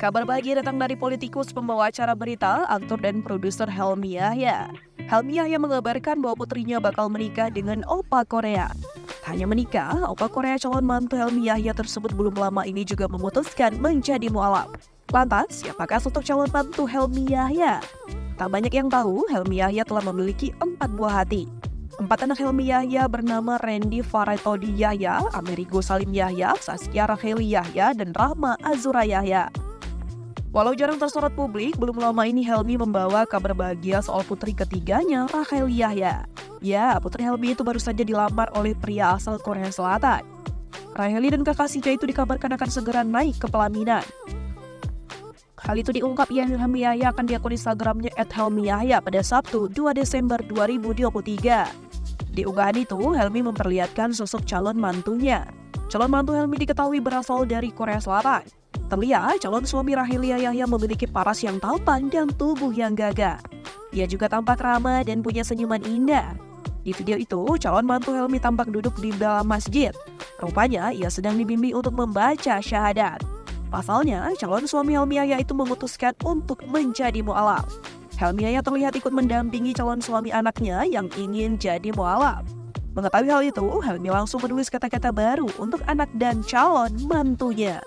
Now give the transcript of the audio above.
Kabar bahagia datang dari politikus, pembawa acara berita, aktor dan produser Helmy Yahya. Helmy Yahya mengabarkan bahwa putrinya bakal menikah dengan Oppa Korea. Hanya menikah, Oppa Korea calon mantu Helmy Yahya tersebut belum lama ini juga memutuskan menjadi mualaf. Lantas, siapakah sosok calon mantu Helmy Yahya? Tak banyak yang tahu, Helmy Yahya telah memiliki 4 buah hati. 4 anak Helmy Yahya bernama Randy Faretodi Yahya, Amerigo Salim Yahya, Saskia Raheli Yahya, dan Rahma Azura Yahya. Walau jarang tersorot publik, belum lama ini Helmy membawa kabar bahagia soal putri ketiganya, Raheli Yahya. Ya, putri Helmy itu baru saja dilamar oleh pria asal Korea Selatan. Raheli dan kakak Sija itu dikabarkan akan segera naik ke pelaminan. Hal itu diungkap Helmy Yahya akan di akun Instagramnya @helmyyahya pada Sabtu 2 Desember 2023. Di unggahan itu, Helmy memperlihatkan sosok calon mantunya. Calon mantu Helmy diketahui berasal dari Korea Selatan. Terlihat calon suami Raheli Yahya memiliki paras yang tampan dan tubuh yang gagah. Ia juga tampak ramah dan punya senyuman indah. Di video itu, calon mantu Helmy tampak duduk di dalam masjid. Rupanya, ia sedang dibimbing untuk membaca syahadat. Pasalnya, calon suami Helmy Yahya itu memutuskan untuk menjadi mualaf. Helmy Yahya terlihat ikut mendampingi calon suami anaknya yang ingin jadi mualaf. Mengetahui hal itu, Helmy langsung menulis kata-kata baru untuk anak dan calon mantunya.